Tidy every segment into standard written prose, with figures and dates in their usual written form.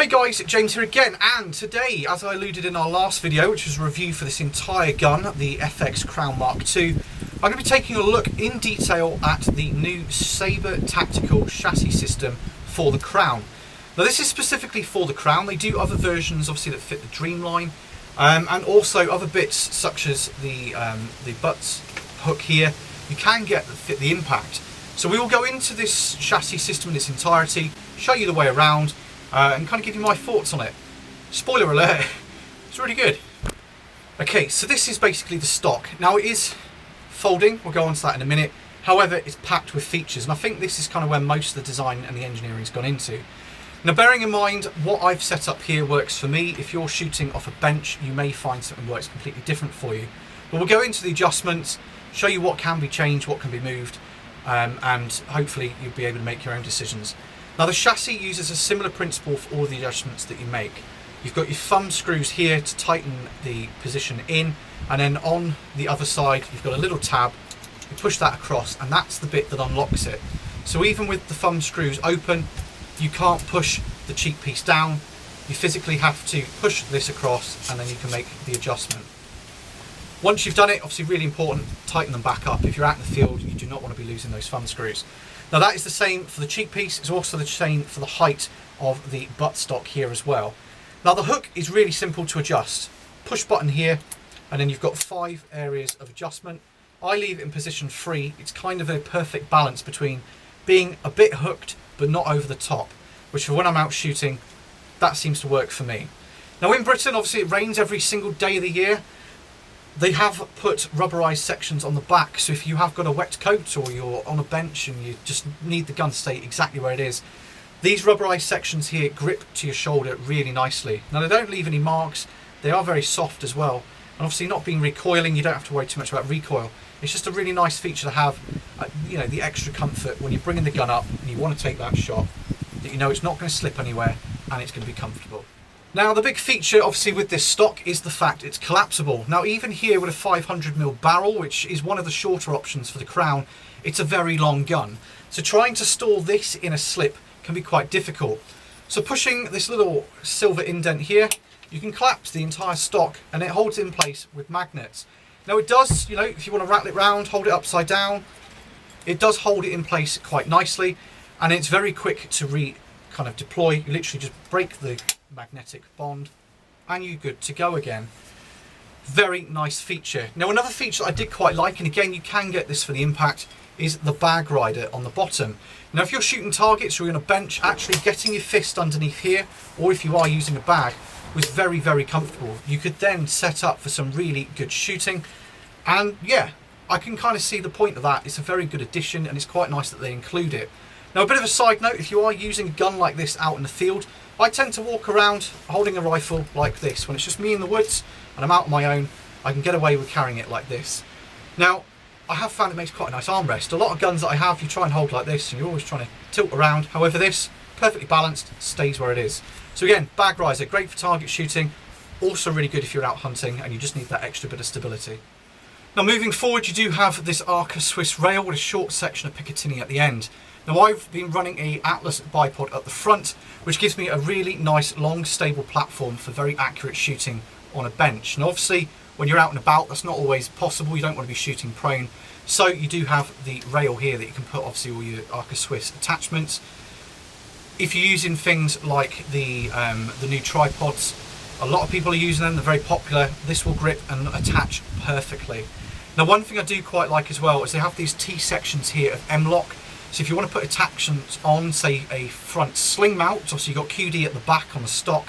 Hey guys, James here again, and today, as I alluded in our last video, which was a review for this entire gun, the FX Crown Mark II, I'm going to be taking a look in detail at the new Saber Tactical chassis system for the Crown. Now this is specifically for the Crown. They do other versions obviously that fit the Dreamline, and also other bits such as the butts hook here, you can get that fit the Impact. So we will go into this chassis system in its entirety, show you the way around, and kind of give you my thoughts on it. Spoiler alert, it's really good. Okay, so this is basically the stock. Now it is folding, we'll go on to that in a minute. However, it's packed with features, and I think this is kind of where most of the design and the engineering's gone into. Now bearing in mind what I've set up here works for me. If you're shooting off a bench, you may find something works completely different for you. But we'll go into the adjustments, show you what can be changed, what can be moved, and hopefully you'll be able to make your own decisions. Now the chassis uses a similar principle for all the adjustments that you make. You've got your thumb screws here to tighten the position in, and then on the other side you've got a little tab. You push that across and that's the bit that unlocks it. So even with the thumb screws open, you can't push the cheek piece down. You physically have to push this across and then you can make the adjustment. Once you've done it, obviously really important, tighten them back up. If you're out in the field, you do not want to be losing those thumb screws. Now that is the same for the cheek piece. It's also the same for the height of the buttstock here as well. Now the hook is really simple to adjust. Push button here, and then you've got 5 areas of adjustment. I leave it in position 3. It's kind of a perfect balance between being a bit hooked but not over the top, which for when I'm out shooting, that seems to work for me. Now in Britain, obviously it rains every single day of the year. They have put rubberized sections on the back, so if you have got a wet coat or you're on a bench and you just need the gun to stay exactly where it is, these rubberized sections here grip to your shoulder really nicely. Now they don't leave any marks, they are very soft as well, and obviously not being recoiling, you don't have to worry too much about recoil. It's just a really nice feature to have, you know, the extra comfort when you're bringing the gun up and you want to take that shot, that you know it's not going to slip anywhere and it's going to be comfortable. Now the big feature obviously with this stock is the fact it's collapsible. Now even here with a 500mm barrel, which is one of the shorter options for the Crown, it's a very long gun. So trying to store this in a slip can be quite difficult. So pushing this little silver indent here, you can collapse the entire stock and it holds it in place with magnets. Now it does, you know, if you want to rattle it round, hold it upside down, it does hold it in place quite nicely, and it's very quick to kind of deploy. You literally just break the magnetic bond and you're good to go again. Very nice feature. Now another feature I did quite like, and again you can get this for the Impact, is the bag rider on the bottom. Now if you're shooting targets or you're on a bench, actually getting your fist underneath here, or if you are using a bag, was very, very comfortable. You could then set up for some really good shooting, and yeah, I can kind of see the point of that. It's a very good addition and it's quite nice that they include it. Now a bit of a side note, if you are using a gun like this out in the field, I tend to walk around holding a rifle like this. When it's just me in the woods and I'm out on my own, I can get away with carrying it like this. Now, I have found it makes quite a nice armrest. A lot of guns that I have, you try and hold like this and you're always trying to tilt around. However, this, perfectly balanced, stays where it is. So again, bag riser, great for target shooting. Also really good if you're out hunting and you just need that extra bit of stability. Now moving forward, you do have this Arca Swiss rail with a short section of Picatinny at the end. Now I've been running a Atlas bipod at the front, which gives me a really nice long stable platform for very accurate shooting on a bench. And obviously when you're out and about, that's not always possible. You don't want to be shooting prone, so you do have the rail here that you can put obviously all your Arca Swiss attachments. If you're using things like the new tripods, a lot of people are using them, they're very popular. This will grip and attach perfectly. Now one thing I do quite like as well is they have these T sections here of M-LOK. So if you want to put attachments on, say a front sling mount, obviously you've got QD at the back on the stock.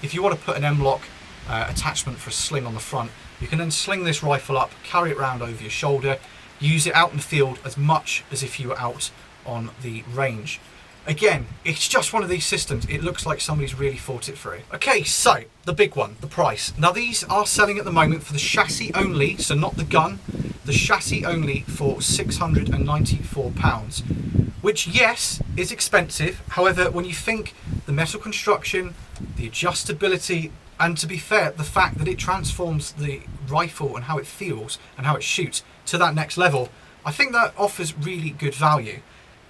If you want to put an M-LOK attachment for a sling on the front, you can then sling this rifle up, carry it around over your shoulder, use it out in the field as much as if you were out on the range. Again, it's just one of these systems. It looks like somebody's really thought it through. Okay, so the big one, the price. Now these are selling at the moment for the chassis only, so not the gun, the chassis only for £694, which yes, is expensive. However, when you think the metal construction, the adjustability, and to be fair, the fact that it transforms the rifle and how it feels and how it shoots to that next level, I think that offers really good value.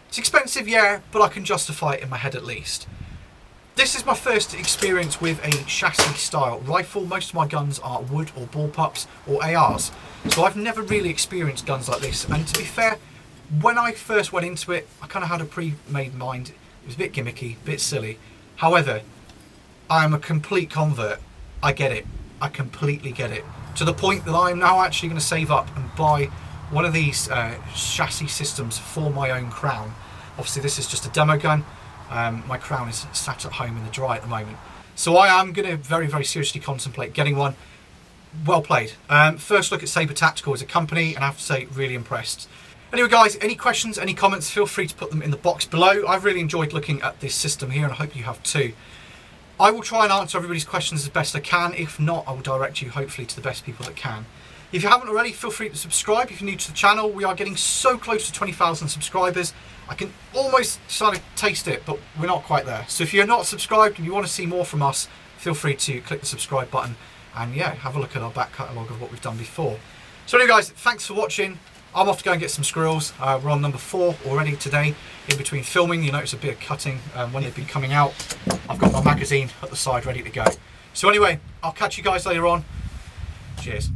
It's expensive, yeah, but I can justify it in my head at least. This is my first experience with a chassis style rifle. Most of my guns are wood or bullpups or ARs. So I've never really experienced guns like this. And to be fair, when I first went into it, I kind of had a pre-made mind. It was a bit gimmicky, a bit silly. However, I am a complete convert. I get it. I completely get it. To the point that I'm now actually going to save up and buy one of these chassis systems for my own Crown. Obviously this is just a demo gun. My Crown is sat at home in the dry at the moment. So I am going to very, very seriously contemplate getting one. Well played. First look at Saber Tactical as a company, and I have to say, really impressed. Anyway guys, any questions, any comments, feel free to put them in the box below. I've really enjoyed looking at this system here, and I hope you have too. I will try and answer everybody's questions as best I can. If not, I will direct you hopefully to the best people that can. If you haven't already, feel free to subscribe if you're new to the channel. We are getting so close to 20,000 subscribers. I can almost sort of taste it, but we're not quite there. So if you're not subscribed and you want to see more from us, feel free to click the subscribe button and yeah, have a look at our back catalogue of what we've done before. So anyway guys, thanks for watching. I'm off to go and get some squirrels. We're on number 4 already today. In between filming, you notice a bit of cutting when they've been coming out. I've got my magazine at the side ready to go. So anyway, I'll catch you guys later on. Cheers.